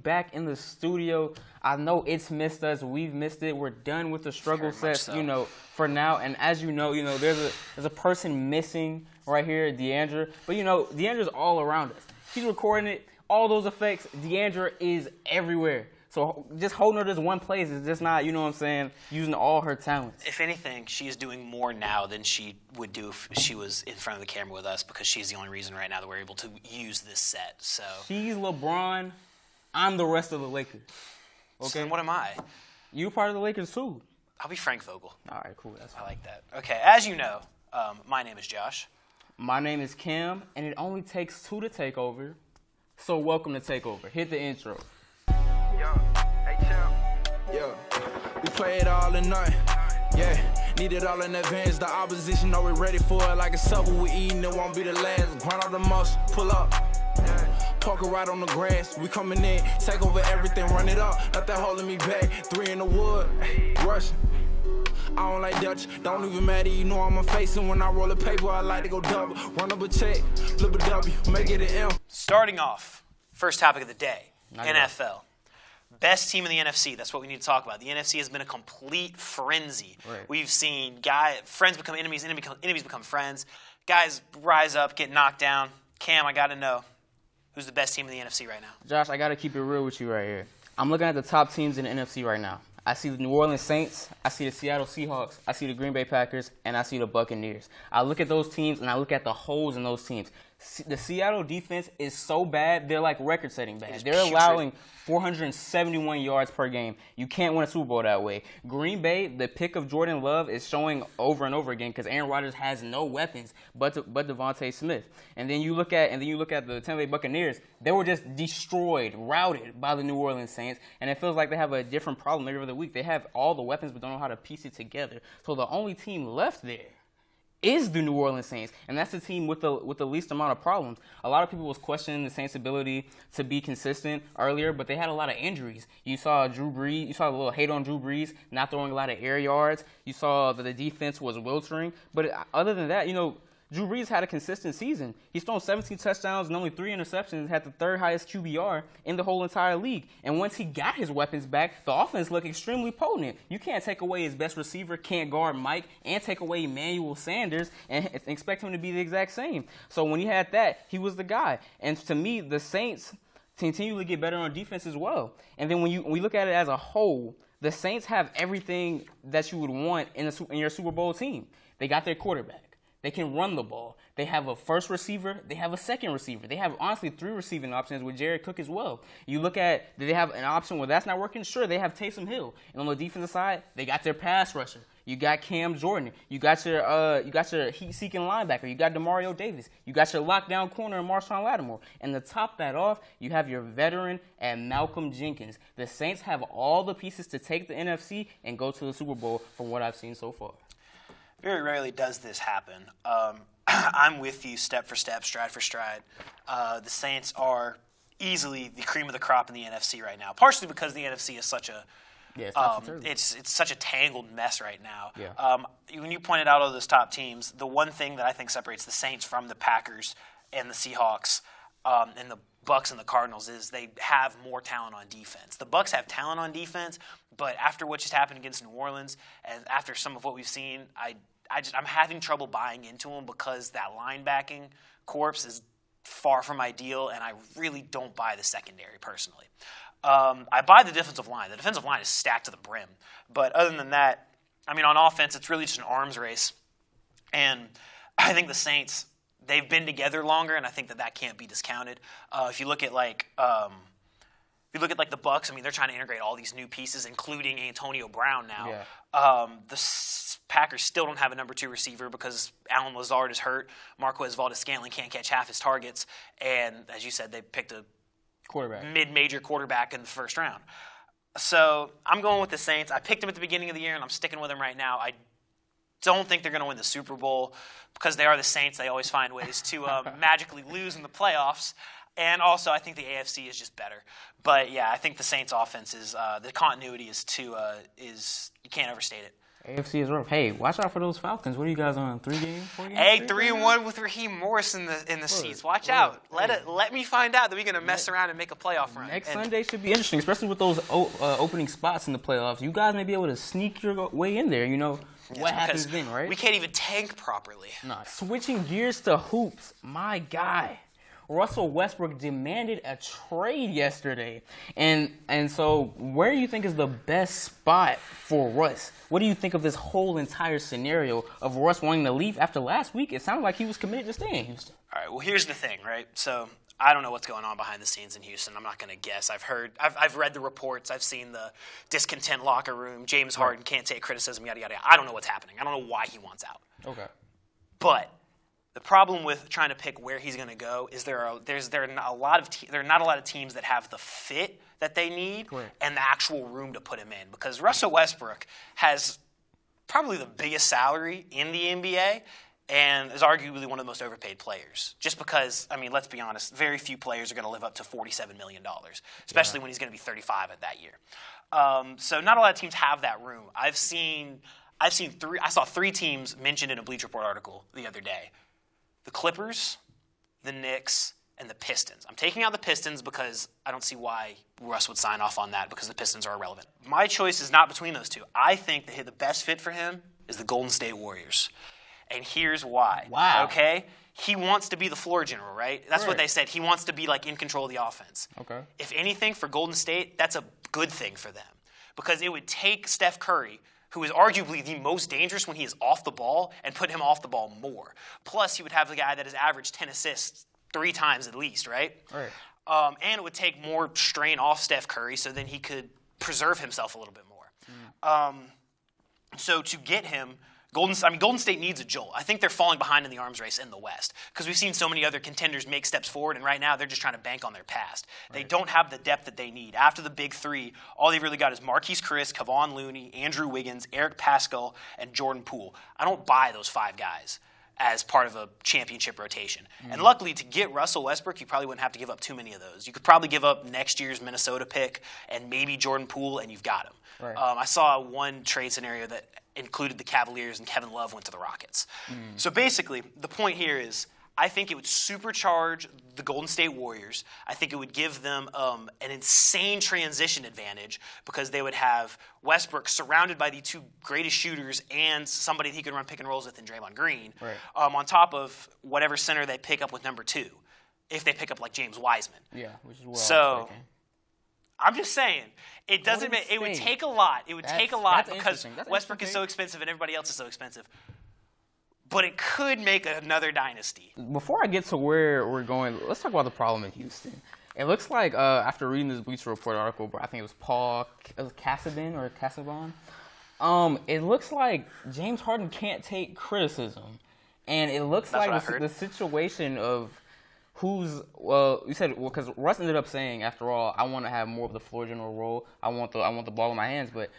Back in the studio. I know it's missed us. We've missed it. We're done with the struggle sets, so. For now. And as you know, there's a person missing right here, Deandra. But Deandra's all around us. She's recording it. All those effects. Deandra is everywhere. So just holding her to one place is just not, using all her talents. If anything, she is doing more now than she would do if she was in front of the camera with us, because she's the only reason right now that we're able to use this set. So she's LeBron. I'm the rest of the Lakers. Okay. So then what am I? You part of the Lakers too. I'll be Frank Vogel. All right, cool. I like that. Okay, as you know, my name is Josh. My name is Cam, and it only takes two to take over. So welcome to Takeover. Hit the intro. Yo, hey champ. Yo, we play it all in night. Yeah, need it all in advance. The opposition already ready for it. Like a supper we eating, it won't be the last. Grind all the muscle, pull up. Parker right on the grass, we coming in, take over everything, run it up, nothing holding me back. 3 in the wood, rushing. I don't like Dutch, don't even matter, you know I'm a face. And when I roll a paper, I like to go double. Run up a check, flip a W, make it an M. Starting off, first topic of the day, NFL. Best team in the NFC, that's what we need to talk about. The NFC has been a complete frenzy. Right. We've seen friends become enemies, enemies become friends. Guys rise up, get knocked down. Cam, I got to know. Who's the best team in the NFC right now? Josh, I got to keep it real with you right here. I'm looking at the top teams in the NFC right now. I see the New Orleans Saints, I see the Seattle Seahawks, I see the Green Bay Packers, and I see the Buccaneers. I look at those teams, and I look at the holes in those teams. The Seattle defense is so bad, they're like record-setting bad. They're allowing 471 yards per game. You can't win a Super Bowl that way. Green Bay, the pick of Jordan Love is showing over and over again because Aaron Rodgers has no weapons but Devontae Smith. And then you look at the Tampa Bay Buccaneers. They were just destroyed, routed by the New Orleans Saints, and it feels like they have a different problem every other week. They have all the weapons but don't know how to piece it together. So the only team left there is the New Orleans Saints, and that's the team with the least amount of problems. A lot of people was questioning the Saints' ability to be consistent earlier, but they had a lot of injuries. You saw a little hate on Drew Brees, not throwing a lot of air yards. You saw that the defense was wiltering. But other than that, Drew Brees had a consistent season. He's thrown 17 touchdowns and only 3 interceptions, had the third highest QBR in the whole entire league. And once he got his weapons back, the offense looked extremely potent. You can't take away his best receiver, can't guard Mike, and take away Emmanuel Sanders and expect him to be the exact same. So when he had that, he was the guy. And to me, the Saints continually get better on defense as well. And then when we look at it as a whole, the Saints have everything that you would want in your Super Bowl team. They got their quarterback. They can run the ball. They have a first receiver. They have a second receiver. They have, honestly, 3 receiving options with Jared Cook as well. You look at, do they have an option where that's not working? Sure, they have Taysom Hill. And on the defensive side, they got their pass rusher. You got Cam Jordan. You got your heat-seeking linebacker. You got Demario Davis. You got your lockdown corner in Marshawn Lattimore. And to top that off, you have your veteran and Malcolm Jenkins. The Saints have all the pieces to take the NFC and go to the Super Bowl from what I've seen so far. Very rarely does this happen. I'm with you step for step, stride for stride. The Saints are easily the cream of the crop in the NFC right now, partially because the NFC is such a it's such a tangled mess right now. Yeah. When you pointed out all those top teams, the one thing that I think separates the Saints from the Packers and the Seahawks and the Bucks and the Cardinals is they have more talent on defense. The Bucks have talent on defense, but after what just happened against New Orleans and after some of what we've seen, I'm having trouble buying into them because that linebacking corpse is far from ideal, and I really don't buy the secondary personally. I buy the defensive line. The defensive line is stacked to the brim. But other than that, I mean, on offense, it's really just an arms race. And I think the Saints, they've been together longer, and I think that can't be discounted. If you look at the Bucks, I mean, they're trying to integrate all these new pieces, including Antonio Brown now. Yeah. The Packers still don't have a number 2 receiver because Alan Lazard is hurt. Marquez Valdes-Scantling can't catch half his targets. And as you said, they picked a mid-major quarterback in the first round. So I'm going with the Saints. I picked them at the beginning of the year, and I'm sticking with them right now. I don't think they're going to win the Super Bowl because they are the Saints. They always find ways to magically lose in the playoffs. And also, I think the AFC is just better. But yeah, I think the Saints' offense is the continuity is you can't overstate it. AFC is rough. Hey, watch out for those Falcons. What are you guys on? 3 games? 4 games? Hey, 3-1 with Raheem Morris in the seats. Watch out. Let me find out that we're gonna mess around and make a playoff run. Next Sunday should be interesting, especially with those opening spots in the playoffs. You guys may be able to sneak your way in there. You know what happens then, right? We can't even tank properly. Nah. Switching gears to hoops, my guy. Russell Westbrook demanded a trade yesterday. And so where do you think is the best spot for Russ? What do you think of this whole entire scenario of Russ wanting to leave after last week? It sounded like he was committed to stay in Houston. All right, well, here's the thing, right? So I don't know what's going on behind the scenes in Houston. I'm not going to guess. I've read the reports. I've seen the discontent locker room. James Harden can't take criticism, yada, yada, yada. I don't know what's happening. I don't know why he wants out. Okay. But the problem with trying to pick where he's going to go is there are not a lot of teams that have the fit that they need and the actual room to put him in. Because Russell Westbrook has probably the biggest salary in the NBA and is arguably one of the most overpaid players. Just because, I mean, let's be honest, very few players are going to live up to $47 million, especially when he's going to be 35 at that year. So not a lot of teams have that room. I saw 3 teams mentioned in a Bleacher Report article the other day. The Clippers, the Knicks, and the Pistons. I'm taking out the Pistons because I don't see why Russ would sign off on that because the Pistons are irrelevant. My choice is not between those two. I think that the best fit for him is the Golden State Warriors. And here's why. Wow. Okay? He wants to be the floor general, right? That's what they said. He wants to be like in control of the offense. Okay. If anything, for Golden State, that's a good thing for them because it would take Steph Curry, who is arguably the most dangerous when he is off the ball, and put him off the ball more. Plus, he would have the guy that has averaged 10 assists 3 times at least, right? Right. And it would take more strain off Steph Curry so then he could preserve himself a little bit more. So to get him, Golden State needs a jolt. I think they're falling behind in the arms race in the West because we've seen so many other contenders make steps forward, and right now they're just trying to bank on their past. Right. They don't have the depth that they need. After the big 3, all they've really got is Marquise Chris, Kevon Looney, Andrew Wiggins, Eric Paschall, and Jordan Poole. I don't buy those 5 guys as part of a championship rotation. And luckily, to get Russell Westbrook, you probably wouldn't have to give up too many of those. You could probably give up next year's Minnesota pick and maybe Jordan Poole, and you've got him. Right. I saw one trade scenario that included the Cavaliers and Kevin Love went to the Rockets. So basically, the point here is I think it would supercharge the Golden State Warriors. I think it would give them an insane transition advantage because they would have Westbrook surrounded by the 2 greatest shooters and somebody he could run pick and rolls with in Draymond Green, on top of whatever center they pick up with number 2, if they pick up like James Wiseman. Yeah, which is what I was thinking. I'm just saying, it doesn't. It would take a lot. It would take a lot because Westbrook is so expensive and everybody else is so expensive. But it could make another dynasty. Before I get to where we're going, let's talk about the problem in Houston. It looks like after reading this Bleacher Report article, I think it was Paul Casabon. It looks like James Harden can't take criticism, and it looks like the situation of because Russ ended up saying, after all, I want to have more of the floor general role. I want the ball in my hands. But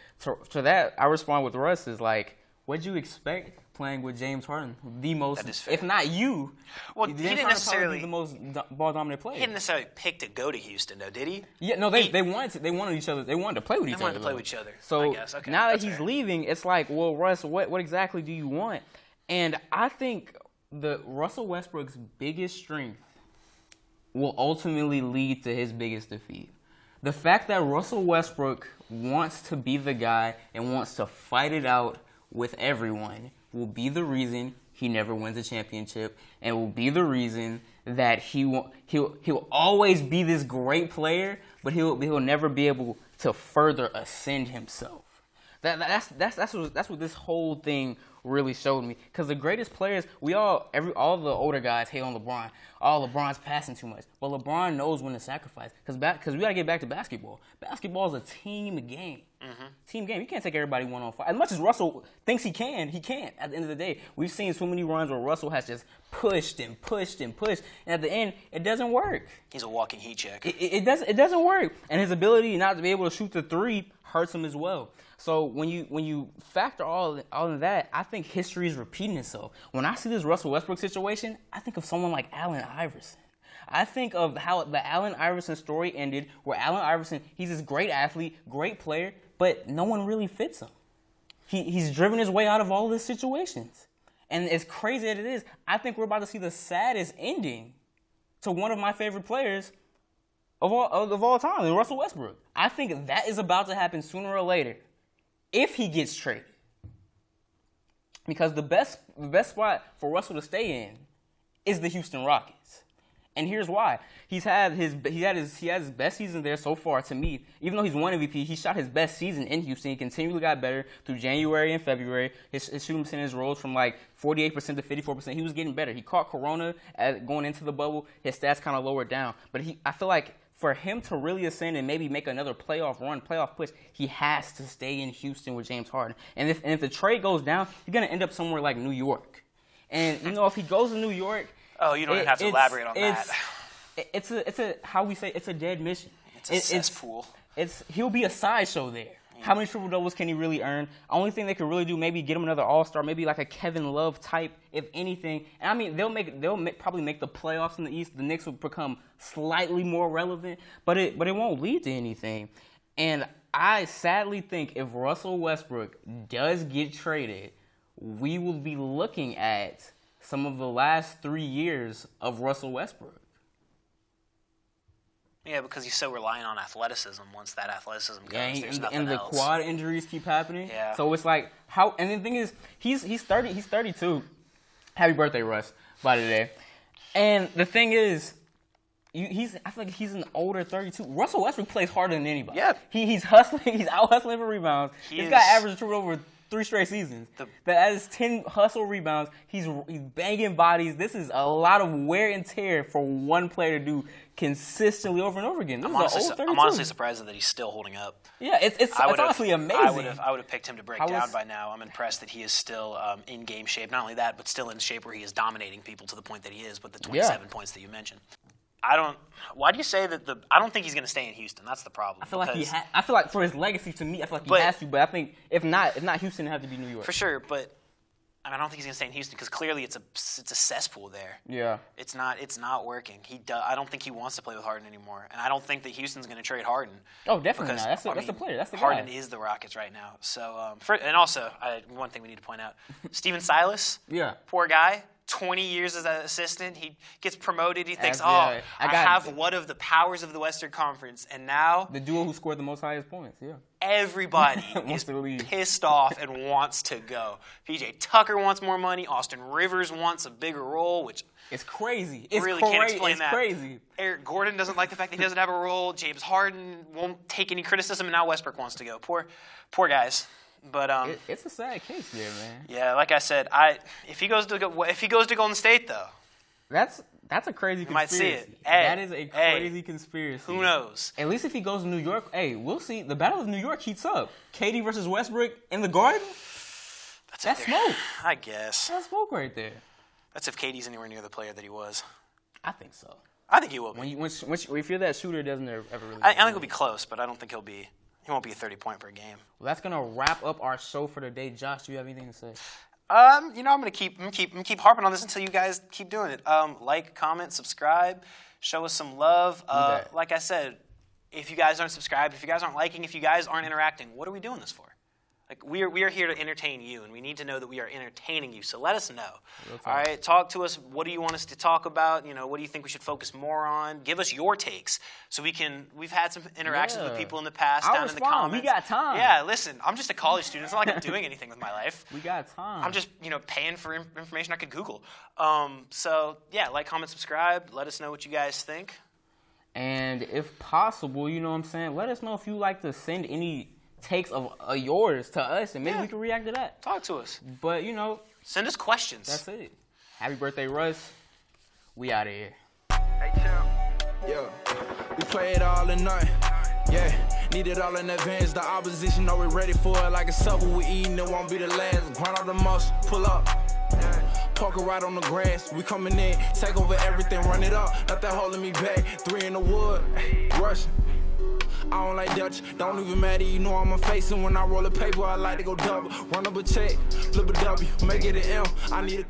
to that, I respond with Russ is like, what'd you expect playing with James Harden, the most, if not you? Well, he didn't necessarily be the most ball dominant player. He didn't necessarily pick to go to Houston, though, did he? Yeah, no, they wanted each other. They wanted to play with each other. They wanted to play with each other. So I guess. Okay, now that he's leaving, it's like, well, Russ, what exactly do you want? And I think the Russell Westbrook's biggest strength will ultimately lead to his biggest defeat. The fact that Russell Westbrook wants to be the guy and wants to fight it out with everyone will be the reason he never wins a championship, and will be the reason that he'll always be this great player, but he'll never be able to further ascend himself. That's what this whole thing really showed me. Because the greatest players, all the older guys hate on LeBron. LeBron's passing too much. But LeBron knows when to sacrifice. Because we got to get back to basketball. Basketball is a team game. Mm-hmm. Team game. You can't take everybody 1-on-5. As much as Russell thinks he can't. At the end of the day, we've seen so many runs where Russell has just pushed and pushed and pushed. And at the end, it doesn't work. He's a walking heat check. It doesn't work. And his ability not to be able to shoot the 3 hurts him as well. So when you factor all of that, I think history is repeating itself. When I see this Russell Westbrook situation, I think of someone like Allen Iverson. I think of how the Allen Iverson story ended, where Allen Iverson, he's this great athlete, great player, but no one really fits him. He's driven his way out of all of these situations. And as crazy as it is, I think we're about to see the saddest ending to one of my favorite players of all time, Russell Westbrook. I think that is about to happen sooner or later if he gets traded. Because the best spot for Russell to stay in is the Houston Rockets. And here's why. He had his best season there so far to me. Even though he's won MVP, he shot his best season in Houston. He continually got better through January and February. His shooting percentage rose from like 48% to 54%. He was getting better. He caught Corona going into the bubble. His stats kind of lowered down. But I feel like for him to really ascend and maybe make another playoff push, he has to stay in Houston with James Harden. And if the trade goes down, you're going to end up somewhere like New York. And, if he goes to New York... Oh, you don't even have to elaborate on that. It's a dead mission. It's a cesspool. He'll be a sideshow there. Yeah. How many triple doubles can he really earn? Only thing they could really do, maybe get him another All-Star, maybe like a Kevin Love type, if anything. And I mean, they'll probably make the playoffs in the East. The Knicks will become slightly more relevant, but it won't lead to anything. And I sadly think if Russell Westbrook does get traded, we will be looking at some of the last 3 years of Russell Westbrook. Yeah, because he's so reliant on athleticism. Once that athleticism comes, there's nothing and the else. quad injuries keep happening. Yeah. So it's like how. And the thing is, he's 30. He's 32. Happy birthday, Russ! By today. And the thing is, I feel like he's an older 32. Russell Westbrook plays harder than anybody. Yeah. He's hustling. He's out hustling for rebounds. This guy averaged triple over 3 straight seasons. That is 10 hustle rebounds. He's banging bodies. This is a lot of wear and tear for one player to do consistently over and over again. I'm honestly surprised that he's still holding up. Yeah, it's honestly amazing. I would have picked him to break down by now. I'm impressed that he is still in game shape. Not only that, but still in shape where he is dominating people to the point that he is with the 27 points that you mentioned. Why do you say that I don't think he's going to stay in Houston. That's the problem. I feel like for his legacy, to me, I feel like he has to. But I think if not Houston, it has to be New York. For sure, but I don't think he's going to stay in Houston because clearly it's a cesspool there. Yeah. It's not working. I don't think he wants to play with Harden anymore, and I don't think that Houston's going to trade Harden. Oh, definitely not. That's the player. That's the guy. Harden is the Rockets right now. So, and also one thing we need to point out: Steven Silas. Yeah. Poor guy. 20 years as an assistant, he gets promoted. He thinks, I have one of the powers of the Western Conference, and now the duo who scored the most highest points. Yeah, everybody is pissed off and wants to go. PJ Tucker wants more money. Austin Rivers wants a bigger role, which it's crazy. Can't explain that. It's crazy. Eric Gordon doesn't like the fact that he doesn't have a role. James Harden won't take any criticism, and now Westbrook wants to go. Poor guys. But it's a sad case there, man. Yeah, like I said, if he goes to Golden State though, that's a crazy conspiracy. You might see it. That is a crazy conspiracy. Who knows? At least if he goes to New York, we'll see. The Battle of New York heats up. KD versus Westbrook in the Garden. That's smoke. I guess. That's smoke right there. That's if KD's anywhere near the player that he was. I think so. I think he will be. If you're that shooter, doesn't ever really. I think he'll be close, but I don't think he'll be. He won't be a 30-point per game. Well, that's gonna wrap up our show for today. Josh, do you have anything to say? I'm gonna keep harping on this until you guys keep doing it. Like, comment, subscribe, show us some love. Like I said, if you guys aren't subscribed, if you guys aren't liking, if you guys aren't interacting, what are we doing this for? Like we are here to entertain you, and we need to know that we are entertaining you. So let us know. All right, talk to us. What do you want us to talk about? What do you think we should focus more on? Give us your takes so we can. We've had some interactions with people in the past down in the comments. We got time. Yeah, listen, I'm just a college student. It's not like I'm doing anything with my life. We got time. I'm just paying for information I could Google. So yeah, like, comment, subscribe. Let us know what you guys think. And if possible, let us know if you like to send any takes of yours to us, and maybe we can react to that. Talk to us. But, send us questions. That's it. Happy birthday, Russ. We out of here. Hey, champ. Yeah. We play it all or nothing. Yeah. Need it all in advance. The opposition know we're ready for it. Like a supper we eating, it won't be the last. Grind all the muscle, pull up. Parker right on the grass. We coming in, take over everything, run it up. Nothing holding me back. 3 in the wood. Rushing. I don't like Dutch, don't even matter, I'm a face. And when I roll a paper, I like to go double. Run up a check, flip a W, make it an M. I need a